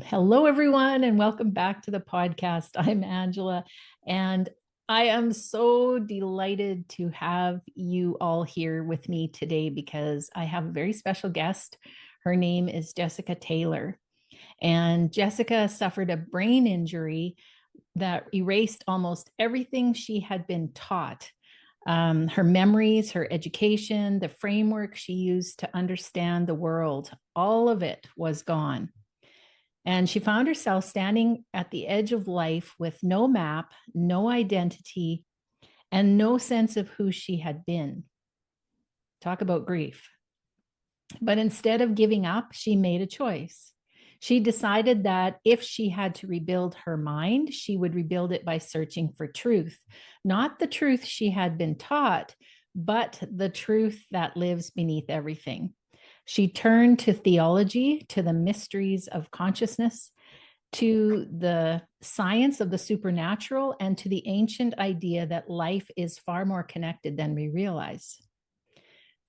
Hello, everyone, and welcome back to the podcast. I'm Angela, and I am so delighted to have you all here with me today because I have a very special guest. Her name is Jessica Taylor, and Jessica suffered a brain injury that erased almost everything she had been taught. Her memories, her education, the framework she used to understand the world, all of it was gone. And she found herself standing at the edge of life with no map, no identity, and no sense of who she had been. Talk about grief. But instead of giving up, she made a choice. She decided that if she had to rebuild her mind, she would rebuild it by searching for truth, not the truth she had been taught, but the truth that lives beneath everything. She turned to theology, to the mysteries of consciousness, to the science of the supernatural, and to the ancient idea that life is far more connected than we realize.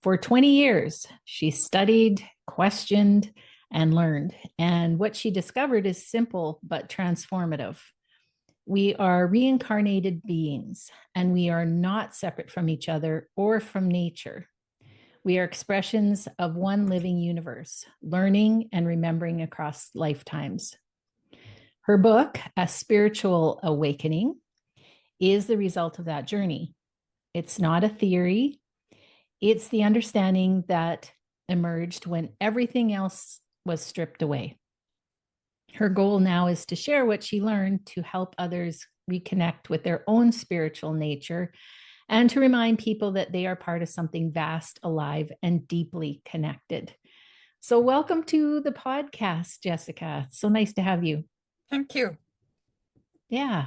For 20 years, she studied, questioned, and learned. And what she discovered is simple but transformative. We are reincarnated beings, and we are not separate from each other or from nature. We are expressions of one living universe, learning and remembering across lifetimes. Her book, A Spiritual Awakening, is the result of that journey. It's not a theory, it's the understanding that emerged when everything else was stripped away. Her goal now is to share what she learned to help others reconnect with their own spiritual nature and to remind people that they are part of something vast, alive, and deeply connected. So, welcome to the podcast, Jessica. It's so nice to have you. Thank you. Yeah.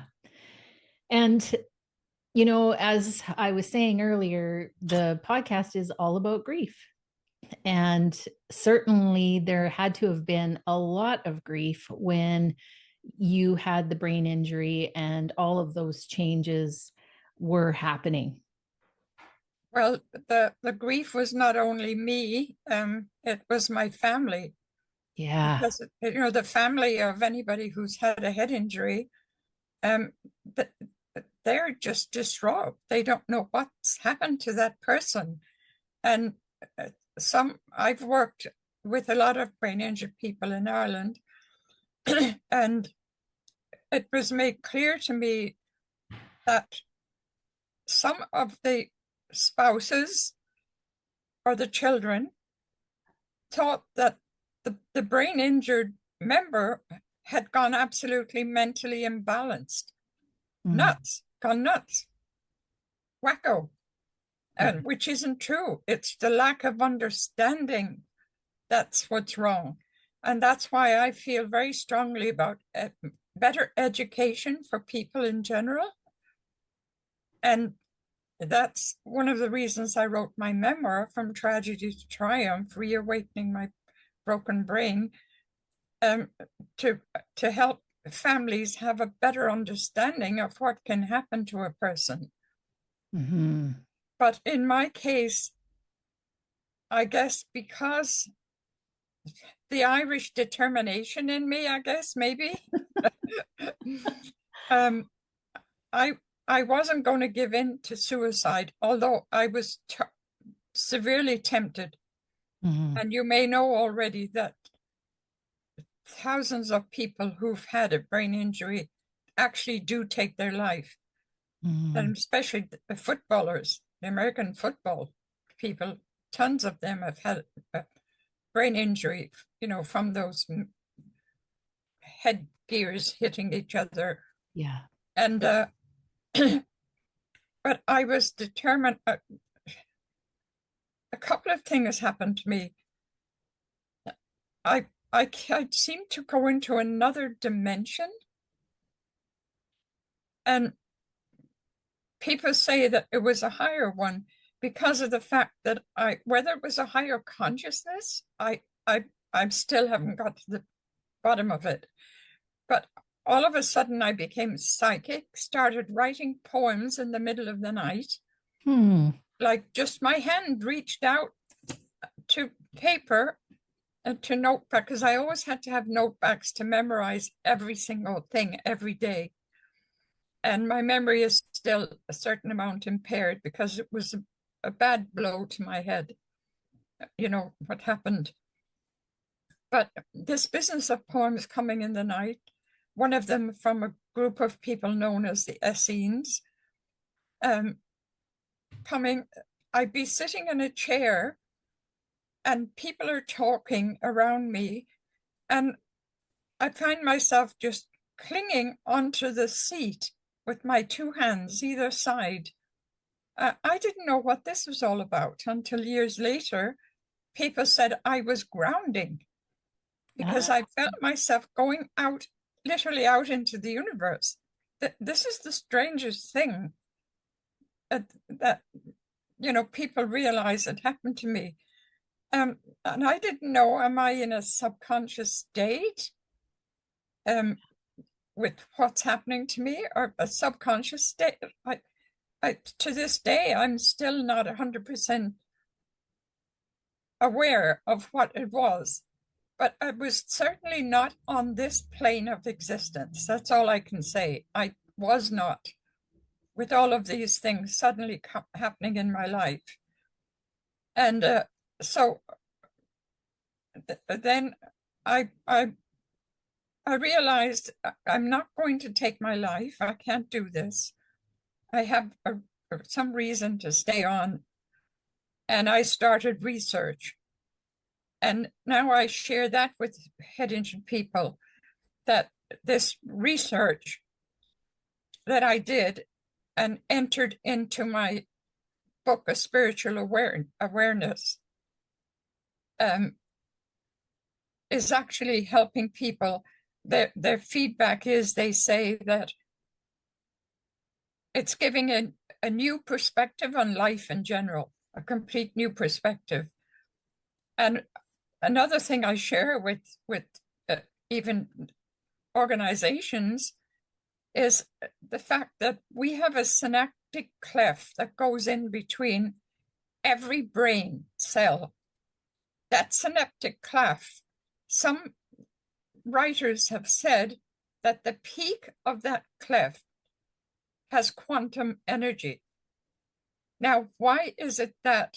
And, as I was saying earlier, the podcast is all about grief. And certainly there had to have been a lot of grief when you had the brain injury and all of those changes were happening. Well, the grief was not only me, it was my family. Yeah. Because, the family of anybody who's had a head injury, they're just distraught. They don't know what's happened to that person. And I've worked with a lot of brain injured people in Ireland, and it was made clear to me that some of the spouses or the children thought that the brain injured member had gone absolutely mentally imbalanced, gone nuts, wacko, and which isn't true. It's the lack of understanding that's what's wrong. And that's why I feel very strongly about better education for people in general. And that's one of the reasons I wrote my memoir, From Tragedy to Triumph, Reawakening My Broken Brain, to help families have a better understanding of what can happen to a person. Mm-hmm. But in my case, I guess because the Irish determination in me, I guess, maybe, I wasn't going to give in to suicide, although I was severely tempted. Mm-hmm. And you may know already that thousands of people who've had a brain injury actually do take their life. Mm-hmm. And especially the footballers, the American football people, tons of them have had a brain injury, from those head gears hitting each other. Yeah. And but I was determined. A couple of things happened to me. I seemed to go into another dimension, and people say that it was a higher one because of the fact that whether it was a higher consciousness, I still haven't got to the bottom of it. But all of a sudden I became psychic, started writing poems in the middle of the night. Like just my hand reached out to paper to note back, because I always had to have notebacks to memorize every single thing every day. And my memory is still a certain amount impaired because it was a bad blow to my head, what happened. But this business of poems coming in the night, one of them from a group of people known as the Essenes, coming, I'd be sitting in a chair and people are talking around me, and I find myself just clinging onto the seat with my two hands either side. I didn't know what this was all about until years later. People said I was grounding because Ah, I felt myself going out, literally out into the universe. This is the strangest thing that people realize it happened to me. And I didn't know, am I in a subconscious state with what's happening to me, or a subconscious state? To this day, I'm still not 100% aware of what it was, but I was certainly not on this plane of existence. That's all I can say. I was not, with all of these things suddenly happening in my life. And so then I realized I'm not going to take my life. I can't do this. I have some reason to stay on. And I started research. And now I share that with head injured people, that this research that I did and entered into my book, A Spiritual Awareness, is actually helping people. Their feedback is, they say that it's giving a new perspective on life in general, a complete new perspective. And another thing I share with even organizations is the fact that we have a synaptic cleft that goes in between every brain cell. That synaptic cleft, some writers have said that the peak of that cleft has quantum energy. Now, why is it that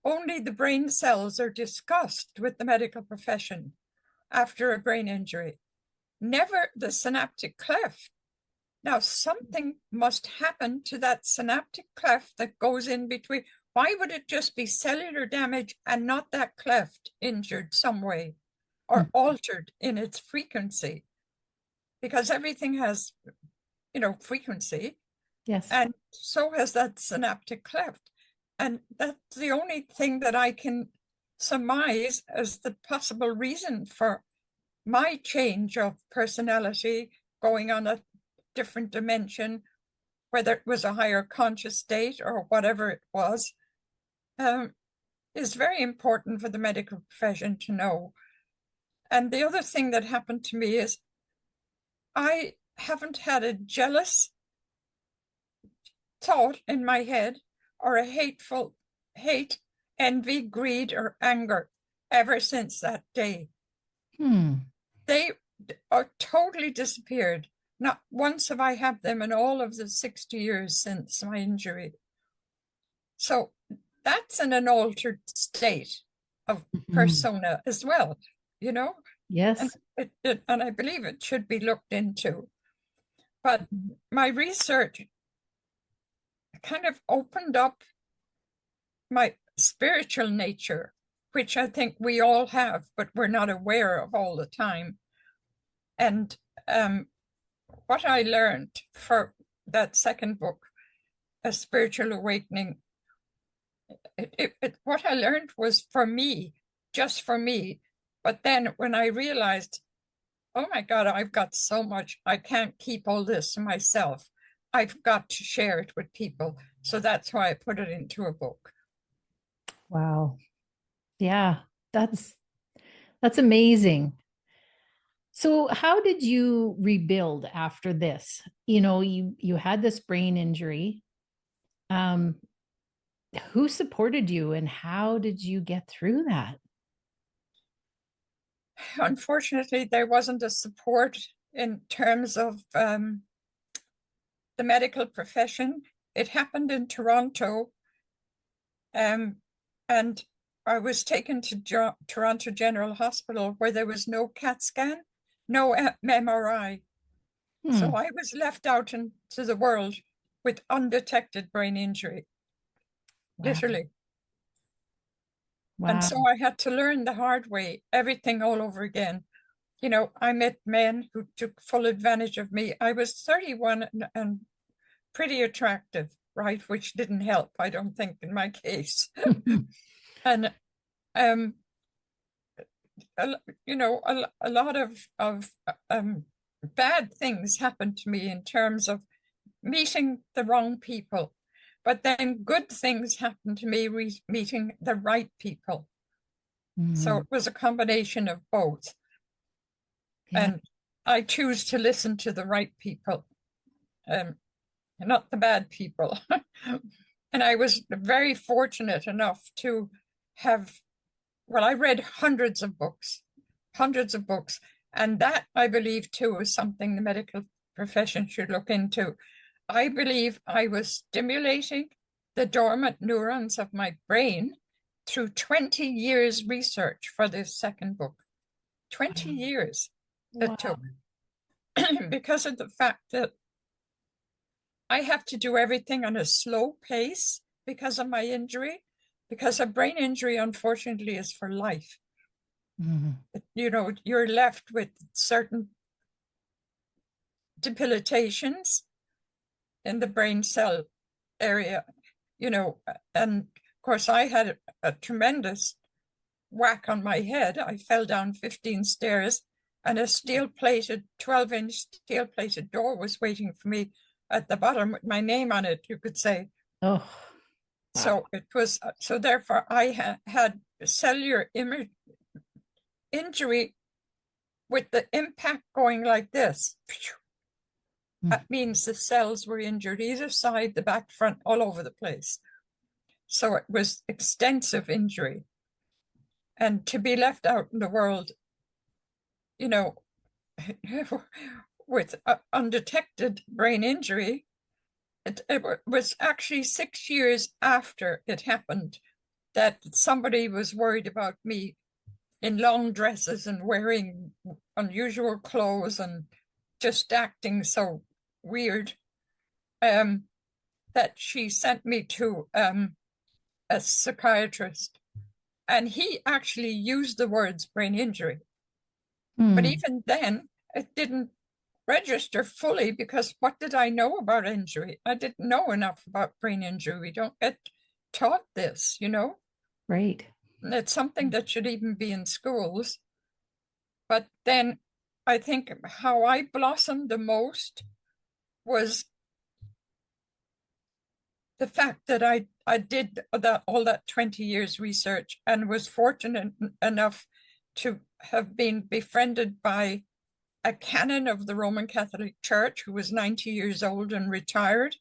only the brain cells are discussed with the medical profession after a brain injury? Never the synaptic cleft. Now, something must happen to that synaptic cleft that goes in between. Why would it just be cellular damage and not that cleft injured some way or altered in its frequency? Because everything has, frequency. yes. And so has that synaptic cleft. And that's the only thing that I can surmise as the possible reason for my change of personality, going on a different dimension, whether it was a higher conscious state or whatever it was, is very important for the medical profession to know. And the other thing that happened to me is I haven't had a jealous thought in my head or a hateful hate, envy, greed, or anger ever since that day. They are totally disappeared. Not once have I had them in all of the 60 years since my injury. So that's in an altered state of persona as well, Yes. And I believe it should be looked into. But my research kind of opened up my spiritual nature, which I think we all have, but we're not aware of all the time. And what I learned for that second book, A Spiritual Awakening, what I learned was for me, just for me. But then when I realized, oh my God, I've got so much, I can't keep all this to myself. I've got to share it with people. So that's why I put it into a book. Wow. Yeah, that's amazing. So how did you rebuild after this? You had this brain injury. Um, who supported you and how did you get through that? unfortunately, there wasn't a support in terms of the medical profession. It happened in Toronto, and I was taken to Toronto General Hospital, where there was no CAT scan, no MRI. So I was left out into the world with undetected brain injury, Wow. literally. And Wow. so I had to learn the hard way, everything all over again. You know, I met men who took full advantage of me. I was 31 and pretty attractive, right? Which didn't help, I don't think, in my case. And um, you know, a lot of bad things happened to me in terms of meeting the wrong people, but then good things happened to me meeting the right people. So it was a combination of both. Yeah. And I choose to listen to the right people, not the bad people. And I was very fortunate enough to have, well, I read hundreds of books. And that, I believe, too, is something the medical profession should look into. I believe I was stimulating the dormant neurons of my brain through 20 years research for this second book. 20 years it took, because of the fact that I have to do everything on a slow pace because of my injury, because a brain injury, unfortunately, is for life. You know, you're left with certain debilitations in the brain cell area, you know, and of course I had a tremendous whack on my head. I fell down 15 stairs, and a steel-plated, 12-inch steel-plated door was waiting for me at the bottom with my name on it, you could say. Oh, So it was, so therefore I had cellular injury with the impact going like this. That means the cells were injured either side, the back, front, all over the place. So it was extensive injury. And to be left out in the world, you know, with undetected brain injury, it was actually 6 years after it happened that somebody was worried about me in long dresses and wearing unusual clothes and just acting so weird, that she sent me to a psychiatrist. And he actually used the words brain injury. But even then, it didn't register fully, because what did I know about injury? I didn't know enough about brain injury. We don't get taught this, you know? Right. It's something that should even be in schools. But then I think how I blossomed the most was the fact that I did all that 20 years research, and was fortunate enough to have been befriended by a canon of the Roman Catholic Church who was 90 years old and retired.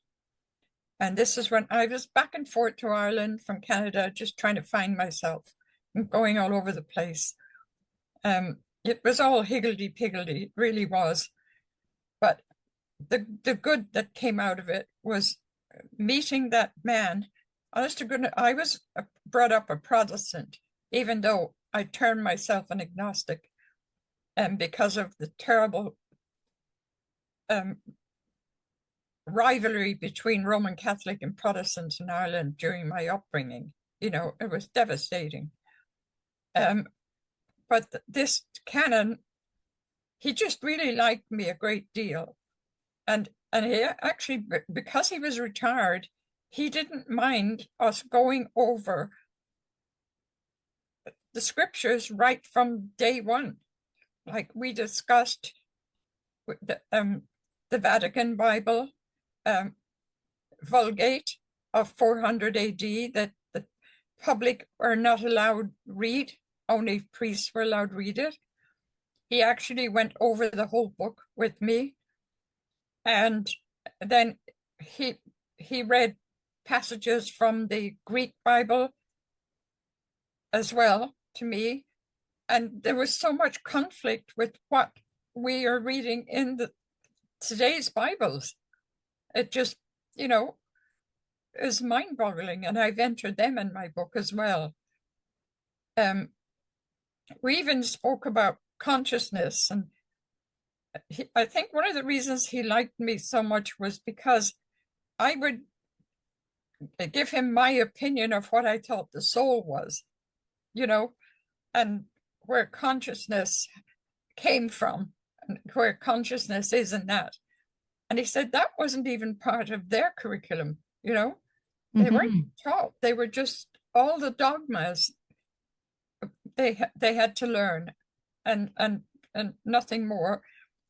And this is when I was back and forth to Ireland from Canada, just trying to find myself and going all over the place. It was all higgledy-piggledy, it really was. But the good that came out of it was meeting that man. Honest to goodness, I was brought up a Protestant, even though I turned myself an agnostic, and because of the terrible rivalry between Roman Catholic and Protestants in Ireland during my upbringing. You know, it was devastating. But this canon, he just really liked me a great deal. And he actually, because he was retired, he didn't mind us going over the scriptures right from day one. Like we discussed the Vatican Bible, Vulgate of 400 AD, that the public are not allowed read, only priests were allowed read it. He actually went over the whole book with me, and then he read passages from the Greek Bible as well to me. And there was so much conflict with what we are reading in today's Bibles. It just, is mind-boggling, and I've entered them in my book as well. We even spoke about consciousness, and I think one of the reasons he liked me so much was because I would give him my opinion of what I thought the soul was, and where consciousness came from, and where consciousness is in that. And he said that wasn't even part of their curriculum, They weren't taught. They were just all the dogmas they had to learn, and nothing more.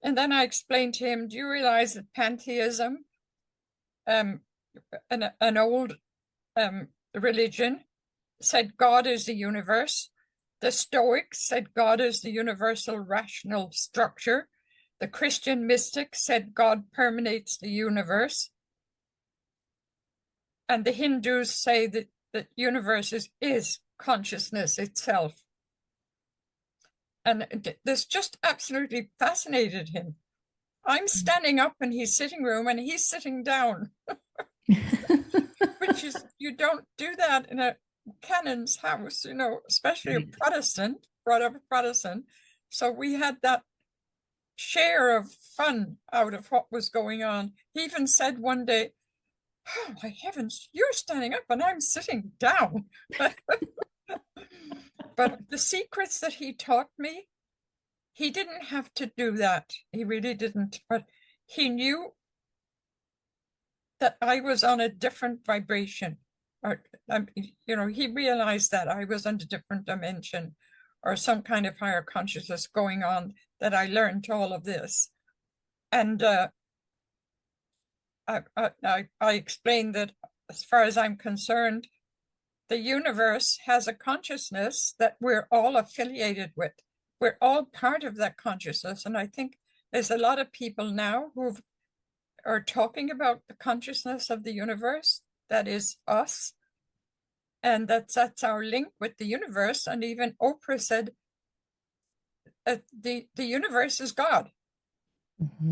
And then I explained to him, do you realize that pantheism, an old religion, said God is the universe. The Stoics said God is the universal rational structure. The Christian mystics said God permeates the universe. And the Hindus say that the universe is consciousness itself. And this just absolutely fascinated him. I'm standing up in his sitting room and he's sitting down, which is, you don't do that in a canon's house, especially a Protestant, brought up a Protestant. So we had that share of fun out of what was going on. He even said one day, oh my heavens, you're standing up and I'm sitting down. But the secrets that he taught me, he didn't have to do that. He really didn't. But he knew that I was on a different vibration. Or, he realized that I was on a different dimension or some kind of higher consciousness going on, that I learned all of this. And I explained that as far as I'm concerned, the universe has a consciousness that we're all affiliated with. We're all part of that consciousness. And I think there's a lot of people now who are talking about the consciousness of the universe, that is us. And that's our link with the universe. And even Oprah said, the universe is God,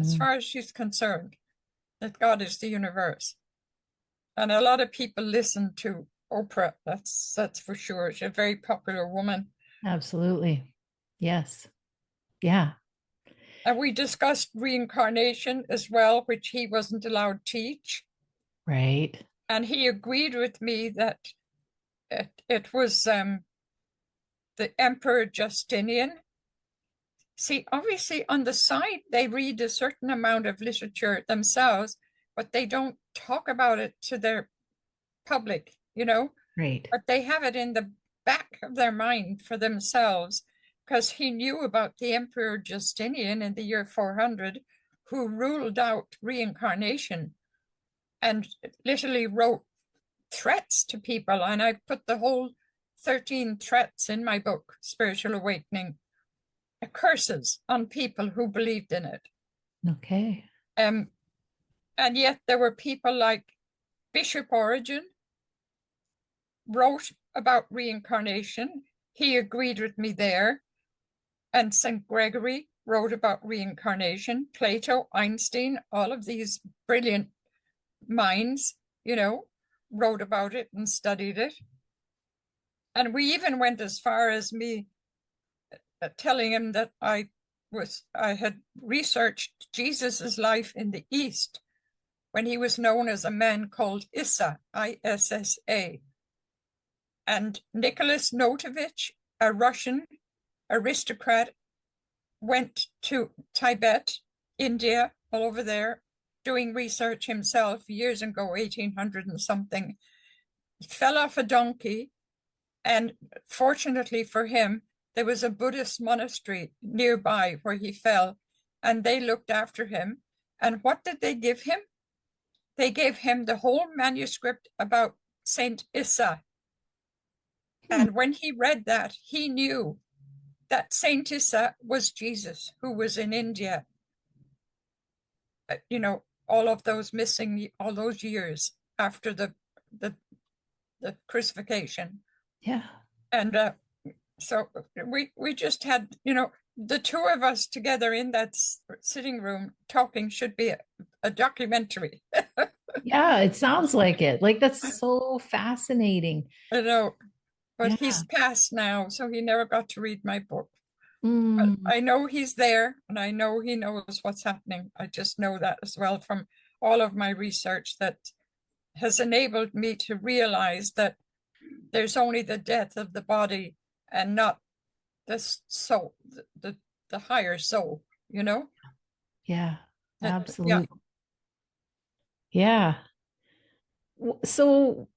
as far as she's concerned, that God is the universe. And a lot of people listen to Oprah. That's for sure. She's a very popular woman. Absolutely. Yes. Yeah. And we discussed reincarnation as well, which he wasn't allowed to teach. Right. And he agreed with me that it was the Emperor Justinian. See, obviously on the side, they read a certain amount of literature themselves, but they don't talk about it to their public, Right. But they have it in the back of their mind for themselves, because he knew about the Emperor Justinian in the year 400, who ruled out reincarnation and literally wrote threats to people. And I put the whole 13 threats in my book, Spiritual Awakening, curses on people who believed in it. Okay. And yet there were people like Bishop Origen wrote about reincarnation. He agreed with me there. And St. Gregory wrote about reincarnation. Plato, Einstein, all of these brilliant minds, wrote about it and studied it. And we even went as far as me telling him that I had researched Jesus's life in the East when he was known as a man called Issa, Issa. And Nicholas Notovich, a Russian aristocrat, went to Tibet, India, all over there, doing research himself years ago, 1800 and something. He fell off a donkey, and fortunately for him, there was a Buddhist monastery nearby where he fell, and they looked after him. And what did they give him? They gave him the whole manuscript about Saint Issa. And when he read that, he knew that Saint Issa was Jesus, who was in India, all of those missing, all those years after the crucifixion. Yeah. And So we just had, the two of us together in that sitting room talking should be a documentary. Yeah, it sounds like it. Like that's so fascinating. I know, but Yeah. he's passed now, so he never got to read my book. But Mm, I know he's there, and I know he knows what's happening. I just know that as well from all of my research that has enabled me to realize that there's only the death of the body and not the soul, the higher soul, yeah, Yeah. absolutely. Yeah. So,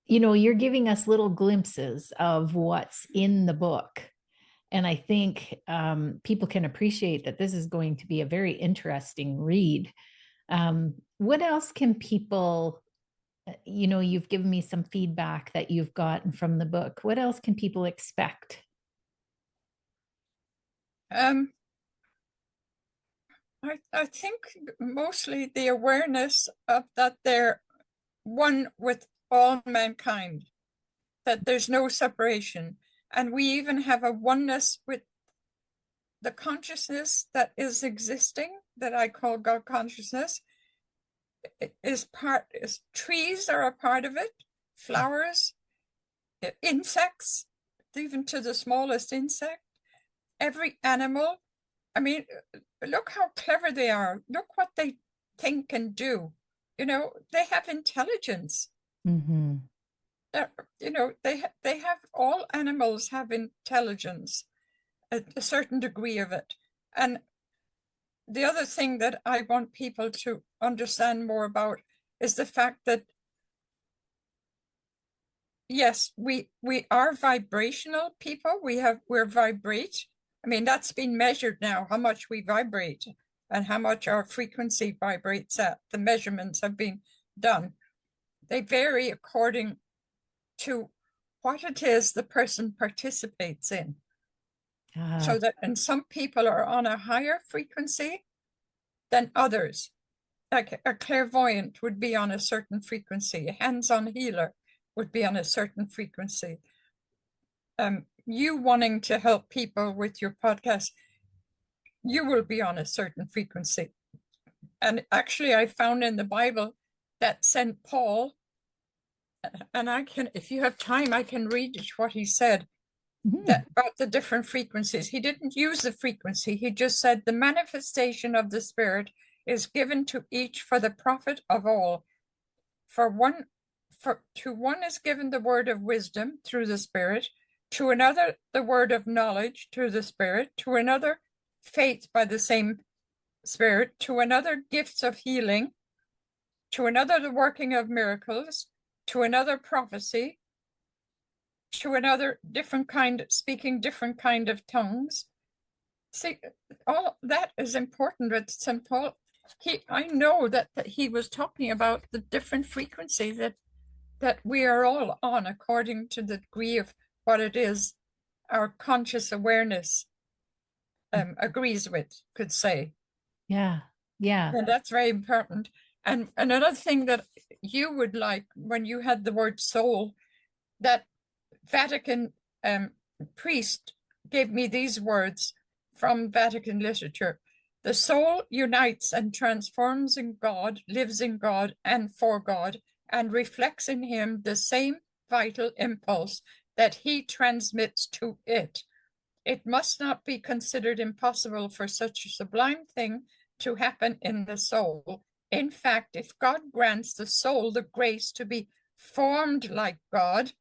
you're giving us little glimpses of what's in the book. And I think people can appreciate that this is going to be a very interesting read. What else can people, you've given me some feedback that you've gotten from the book. What else can people expect? Um, I think mostly the awareness of that they're one with all mankind, that there's no separation. And we even have a oneness with the consciousness that is existing, that I call God consciousness, is trees are a part of it, flowers, insects, even to the smallest insect, every animal. I mean, look how clever they are. Look what they think and do. They have intelligence. Mm-hmm. They have all animals have intelligence, a certain degree of it. And the other thing that I want people to understand more about is the fact that yes, we are vibrational people. We're vibrate. I mean, that's been measured now, how much we vibrate and how much our frequency vibrates at. The measurements have been done. They vary according to what it is the person participates in. Ah, So that, and some people are on a higher frequency than others. Like a clairvoyant would be on a certain frequency, a hands-on healer would be on a certain frequency. You wanting to help people with your podcast, you will be on a certain frequency. And actually, I found in the Bible that St. Paul, and I can, if you have time, I can read what he said mhm. that about the different frequencies. He didn't use the frequency, he just said the manifestation of the Spirit is given to each for the profit of all. To one is given the word of wisdom through the Spirit, to another the word of knowledge through the Spirit, to another faith by the same Spirit, to another gifts of healing, to another the working of miracles, to another prophecy, to another speaking different kind of tongues. See, all that is important with St. Paul. I know that he was talking about the different frequency that we are all on according to the degree of what it is our conscious awareness agrees with, could say. Yeah, yeah. And that's very important. And another thing that you would like when you had the word soul, that Vatican priest gave me these words from Vatican literature. The soul unites and transforms in God, lives in God and for God, and reflects in him the same vital impulse that he transmits to it. It must not be considered impossible for such a sublime thing to happen in the soul. In fact, if God grants the soul the grace to be formed like God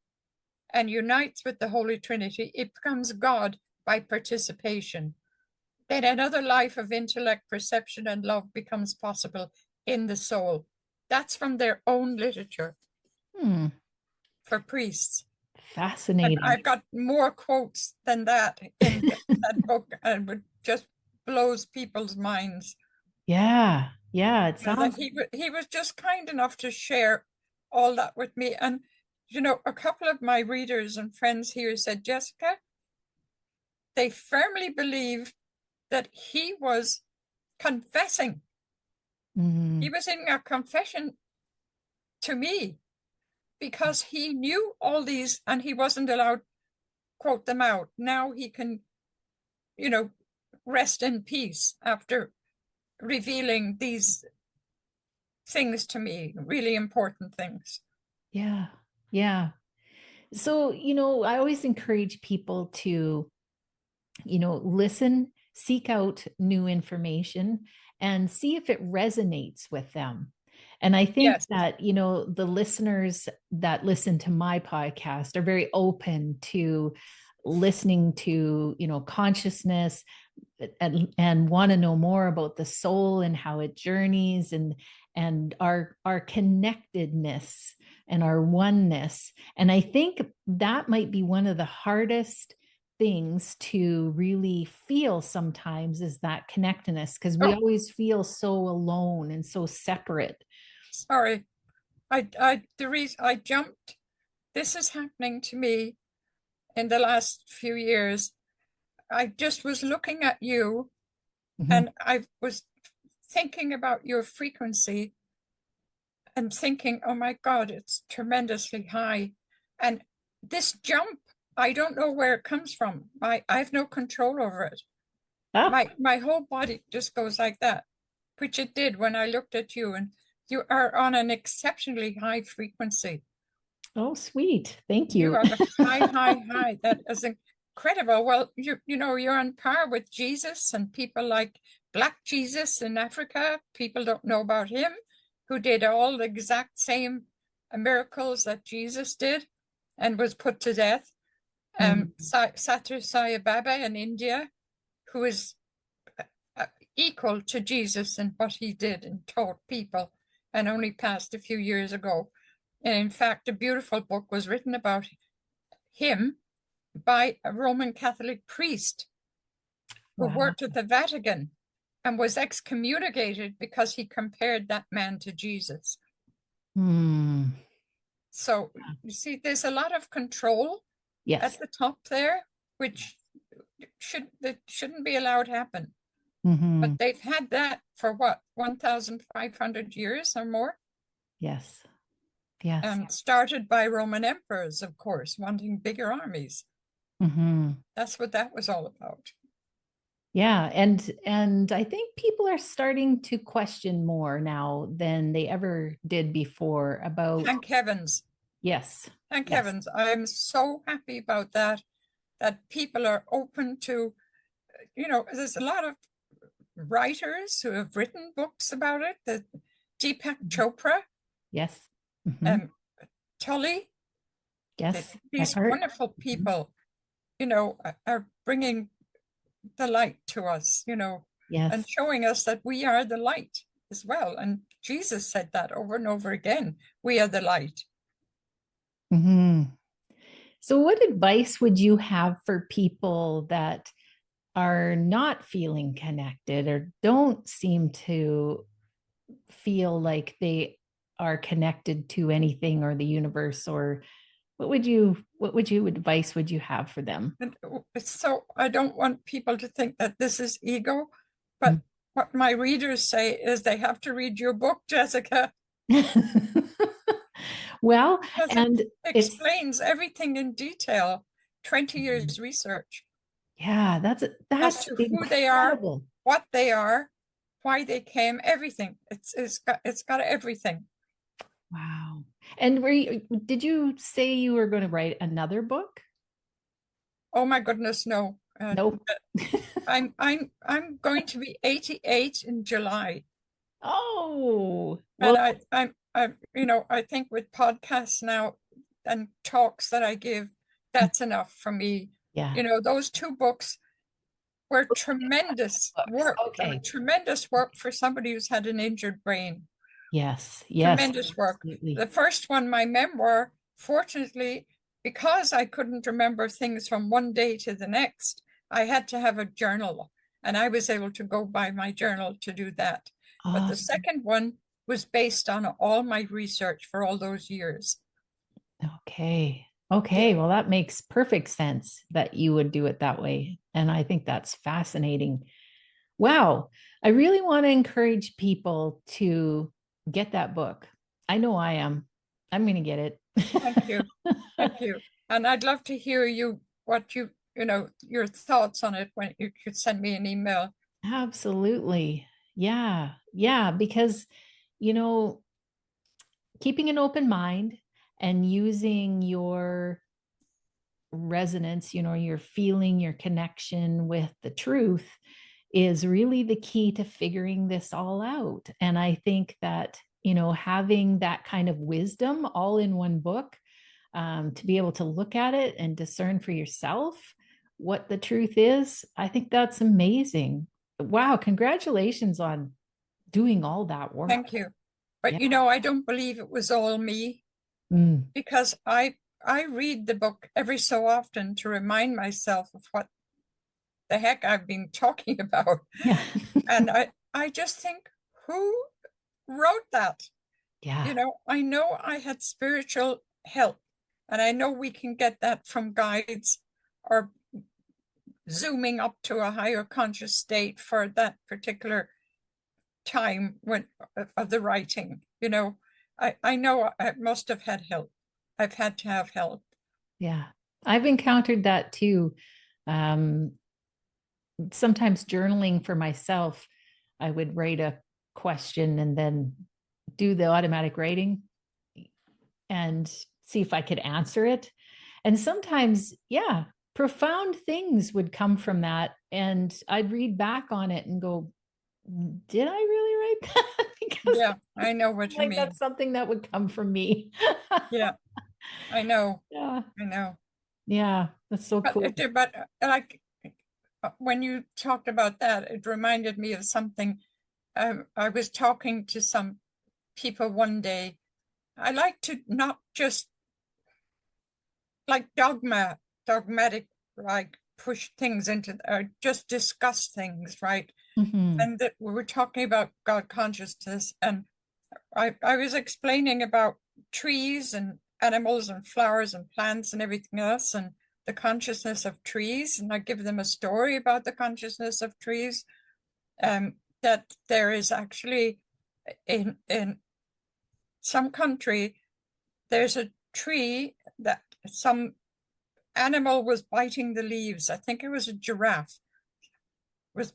and unites with the Holy Trinity, it becomes God by participation. Then another life of intellect, perception, and love becomes possible in the soul. That's from their own literature Hmm. for priests. And Fascinating. I've got more quotes than that in that book, and it just blows people's minds. Yeah, yeah. It That sounds. he was just kind enough to share all that with me. And a couple of my readers and friends here said, Jessica, they firmly believe that he was confessing. He Mhm. was in a confession to me because he knew all these and he wasn't allowed quote them out. Now he can, rest in peace after revealing these things to me, really important things. Yeah. Yeah. So, I always encourage people to, listen, seek out new information and see if it resonates with them. And I think Yes. that, the listeners that listen to my podcast are very open to listening to, consciousness, and want to know more about the soul and how it journeys, and our connectedness and our oneness. And I think that might be one of the hardest things to really feel sometimes, is that connectedness, because we Oh, always feel so alone and so separate. sorry. The reason I jumped, this is happening to me in the last few years. I just was looking at you Mhm. and I was thinking about your frequency and thinking, oh my God, it's tremendously high. And this jump, I don't know where it comes from. I have no control over it. Ah, My whole body just goes like that, which it did when I looked at you, and you are on an exceptionally high frequency. oh, sweet. Thank You you. are high, high, high. That is incredible. Well, you're on par with Jesus and people like Black Jesus in Africa. People don't know about him, who did all the exact same miracles that Jesus did and was put to death. Mm. Satya Sai Baba in India, who is uh, equal to Jesus in what he did and taught people, and only passed a few years ago. And in fact, a beautiful book was written about him by a Roman Catholic priest who Wow. worked at the Vatican and was excommunicated because he compared that man to Jesus. Mm. So you see, there's a lot of control Yes. at the top there, which that shouldn't be allowed to happen. But Hmm. they've had that for what, 1,500 years or more? Yes. Yes. Started by Roman emperors, of course, wanting bigger armies. Hmm. That's what that was all about. Yeah, and I think people are starting to question more now than they ever did before about. Thank heavens. Yes. Thank Yes. heavens. I'm so happy about that, that people are open to, there's a lot of writers who have written books about it. The Deepak Mhm. Chopra, Yes. Hmm. um, Tully, Yes. these Eckhart. wonderful Mhm. people, are bringing the light to us, and Yes. showing us that we are the light as well. And Jesus said that over and over again. We are the light. Hmm. So, what advice would you have for people that are not feeling connected or don't seem to feel like they are connected to anything or the universe? Or what advice would you have for them? And so I don't want people to think that this is ego, but what my readers say is they have to read your book, Jessica, Well, because it and it's explains everything in detail. 20 years research yeah, as that's to who they are, incredible. what they are, why they came, everything. It's got everything. Wow. And did you say you were going to write another book? Oh my goodness, no. Nope. I'm going to be 88 in July. Oh, And well, I think with podcasts now and talks that I give, that's enough for me. yeah. Those two books were tremendous Books. work. Okay. Tremendous work for somebody who's had an injured brain. Yes. Yes. Tremendous work. Absolutely. The first one, my memoir, fortunately, because I couldn't remember things from one day to the next, I had to have a journal, and I was able to go by my journal to do that. But the Awesome. second one was based on all my research for all those years. Okay. Yeah. Okay. Well, that makes perfect sense that you would do it that way. And I think that's fascinating. Wow. I really want to encourage people to get that book. I know I am. I'm going to get Thank it. you. Thank you. And I'd love to hear you what your thoughts on it when you could send me an email. Absolutely. Yeah. Yeah. Because, you know, keeping an open mind and using your resonance, your feeling, your connection with the truth is really the key to figuring this all out. And I think that, having that kind of wisdom all in one book, to be able to look at it and discern for yourself what the truth is, I think that's amazing. Wow. Congratulations on doing all that work. Thank you. But Yeah. I don't believe it was all me, Mm. because I read the book every so often to remind myself of what the heck I've been talking about. Yeah. And I just think, who wrote that? Yeah. I know I had spiritual help, and I know we can get that from guides or zooming up to a higher conscious state for that particular time of the writing. I know I must have had help. I've had to have help. Yeah. I've encountered that too. Um, Sometimes journaling for myself, I would write a question and then do the automatic writing and see if I could answer it. And sometimes, yeah, profound things would come from that. And I'd read back on it and go, did I really write that? Because Yeah, I know what you like mean. that's something that would come from me. Yeah, I know. Yeah. I know. Yeah. That's so But cool. like when you talked about that, it reminded me of something. I was talking to some people one day. I like to not just like dogmatic, like push things into, or just discuss things, right? Mhm. And that we were talking about God consciousness, and I was explaining about trees and animals and flowers and plants and everything else, and the consciousness of trees. And I give them a story about the consciousness of trees. That there is actually in some country, there's a tree that some animal was biting the leaves. I think it was a giraffe was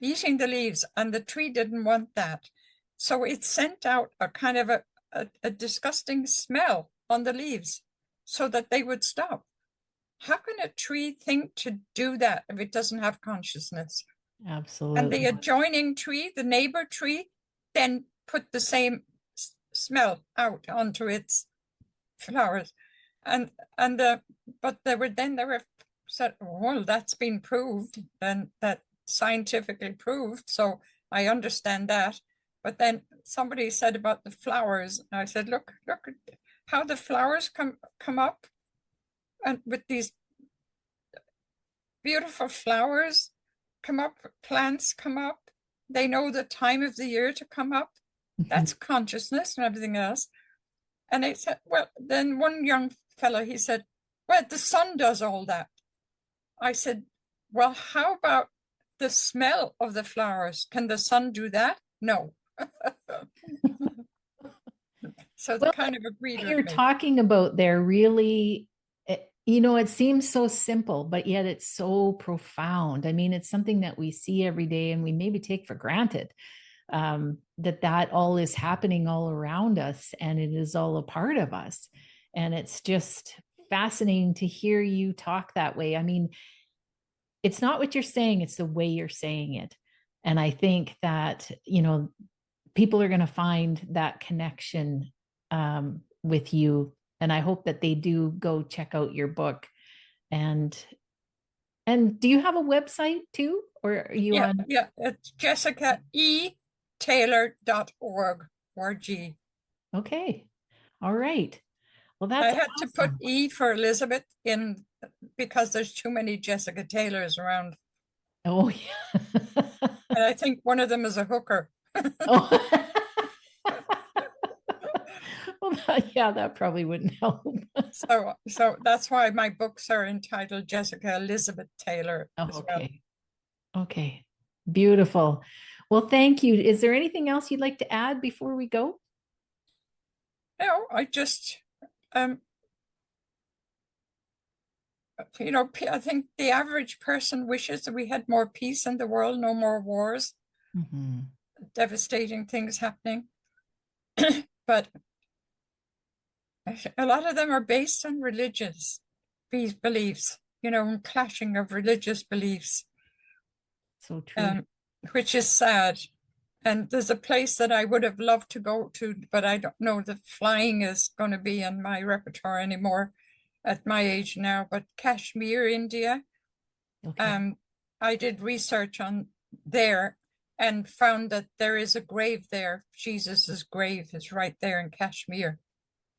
eating the leaves, and the tree didn't want that. So it sent out a kind of a disgusting smell on the leaves so that they would stop. How can a tree think to do that if it doesn't have consciousness? And the Absolutely. adjoining tree, the neighbor tree, then put the same smell out onto its flowers. And but they were said, well, that's been proved, and that scientifically proved, so I understand that. But then somebody said about the flowers, and I said, look how the flowers come up, and with these beautiful flowers come up, plants come up, they know the time of the year to come up. Mhm. That's consciousness and everything else. And I said, well, then one young fellow, he said, well, the sun does all that. I said, well, how about the smell of the flowers? Can the sun do that? No. So they Well, kind of agreed what with you're me. talking about there really, it seems so simple, but yet it's so profound. I mean, it's something that we see every day and we maybe take for granted, that all is happening all around us and it is all a part of us. And it's just fascinating to hear you talk that way. I mean, it's not what you're saying, it's the way you're saying it. And I think that, people are going to find that connection with you. And I hope that they do go check out your book. And do you have a website too? Or are you Yeah, on? yeah. It's jessicaetaylor.org. .org. Okay. All right. Well, I that's had to put awesome. E for Elizabeth in because there's too many Jessica Taylors around. Oh, yeah. And I think one of them is a hooker. Oh. Well, yeah, that probably wouldn't help. So that's why my books are entitled Jessica Elizabeth Taylor Oh, as well. okay. Okay. Beautiful. Well, thank you. Is there anything else you'd like to add before we go? No, I just um I think the average person wishes that we had more peace in the world, no more wars, Mhm. devastating things happening. But a lot of them are based on religious beliefs, and clashing of religious beliefs, So true. um, which is sad. And there's a place that I would have loved to go to, but I don't know that flying is going to be in my repertoire anymore at my age now. But Kashmir, India, Okay. um, I did research on there and found that there is a grave there. Jesus's grave is right there in Kashmir,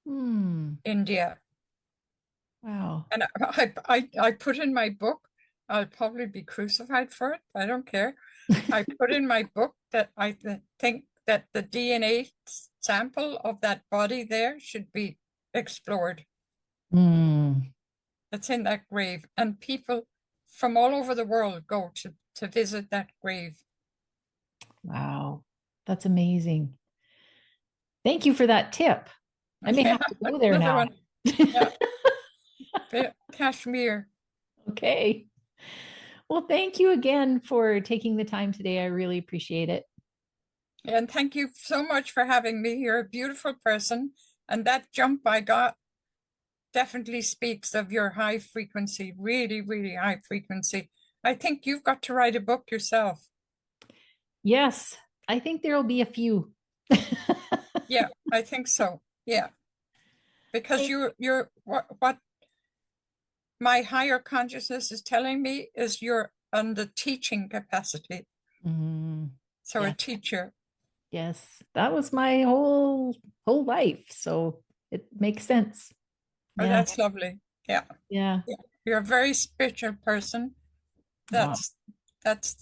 Hmm. India. Wow. And I put in my book, I'll probably be crucified for it. I don't care. I put in my book that I think that the DNA sample of that body there should be explored. Hmm. It's in that grave, and people from all over the world go to visit that grave. Wow. That's amazing. Thank you for that tip. I may Yeah, have to go there another now. one. Yeah, Kashmir. Okay. Well, thank you again for taking the time today. I really appreciate it. And thank you so much for having me. You're a beautiful person. And that jump I got definitely speaks of your high frequency, really, really high frequency. I think you've got to write a book yourself. Yes, I think there'll be a few. Yeah, I think so. Yeah, because you're what my higher consciousness is telling me is you're on the teaching capacity. Mm, So a yeah, teacher. yes, that was my whole life, so it makes sense. Oh, Yeah, that's lovely. Yeah. yeah. Yeah. You're a very spiritual person. Wow. That's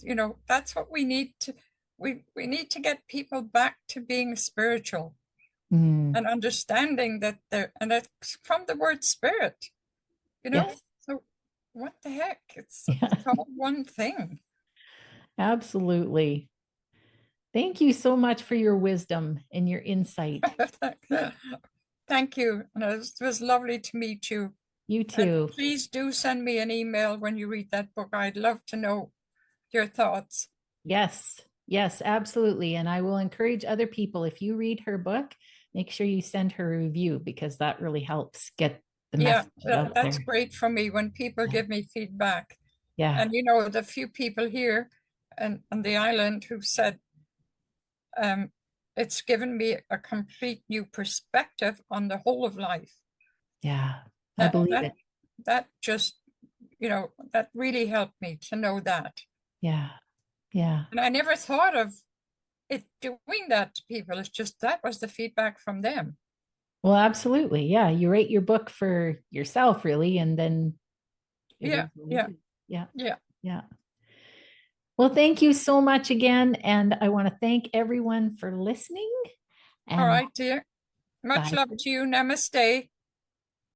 that's what we need to we need to get people back to being spiritual Mm, and understanding that they're and that's from the word spirit, you know? yes, So what the heck? It's yeah, it's all one thing. absolutely. Thank you so much for your wisdom and your insight. Thank you. And it was lovely to meet you. You And too. please do send me an email when you read that book. I'd love to know your thoughts. Yes, yes, absolutely. And I will encourage other people, if you read her book, make sure you send her a review because that really helps get the Yeah, message out that's there. great for me when people Yeah. give me feedback. Yeah. And the few people here and on the island who said um, it's given me a complete new perspective on the whole of life. Yeah. I That believe that it. that just that really helped me to know that. Yeah. Yeah. And I never thought of it doing that to people. It's just that was the feedback from them. Well, absolutely. Yeah. You write your book for yourself, really, and then it is Yeah, what it yeah, is. Yeah. yeah. Yeah. Well, thank you so much again. And I want to thank everyone for listening. All And right, dear. Much bye. love to you. Namaste.